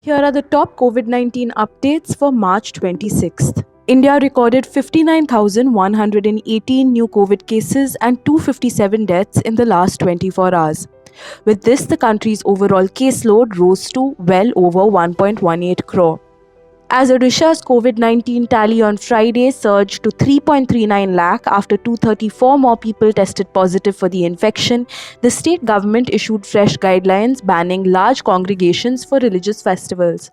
Here are the top COVID-19 updates for March 26th. India recorded 59,118 new COVID cases and 257 deaths in the last 24 hours. With this, the country's overall caseload rose to well over 1.18 crore. As Odisha's COVID-19 tally on Friday surged to 3.39 lakh after 234 more people tested positive for the infection, the state government issued fresh guidelines banning large congregations for religious festivals.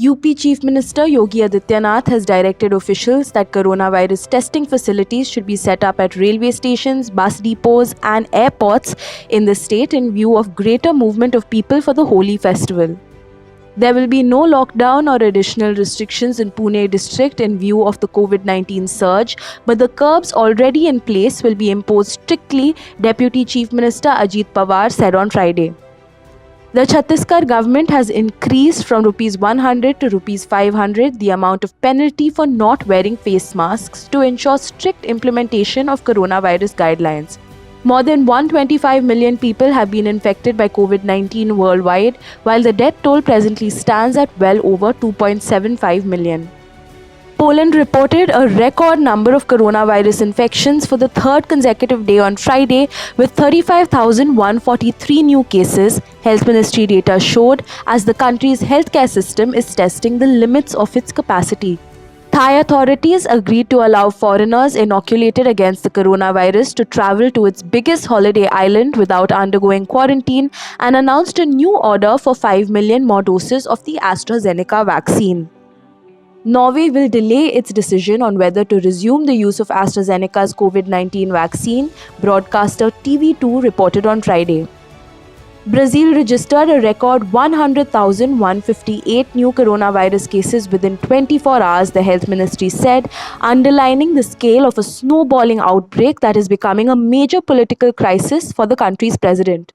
UP Chief Minister Yogi Adityanath has directed officials that coronavirus testing facilities should be set up at railway stations, bus depots, and airports in the state in view of greater movement of people for the Holi festival. There will be no lockdown or additional restrictions in Pune district in view of the COVID-19 surge, but the curbs already in place will be imposed strictly, Deputy Chief Minister Ajit Pawar said on Friday. The Chhattisgarh government has increased from Rs 100 to Rs 500 the amount of penalty for not wearing face masks to ensure strict implementation of coronavirus guidelines. More than 125 million people have been infected by COVID-19 worldwide, while the death toll presently stands at well over 2.75 million. Poland reported a record number of coronavirus infections for the third consecutive day on Friday, with 35,143 new cases, Health Ministry data showed, as the country's healthcare system is testing the limits of its capacity. Thai authorities agreed to allow foreigners inoculated against the coronavirus to travel to its biggest holiday island without undergoing quarantine and announced a new order for 5 million more doses of the AstraZeneca vaccine. Norway will delay its decision on whether to resume the use of AstraZeneca's COVID-19 vaccine, broadcaster TV2 reported on Friday. Brazil registered a record 100,158 new coronavirus cases within 24 hours, the health ministry said, underlining the scale of a snowballing outbreak that is becoming a major political crisis for the country's president.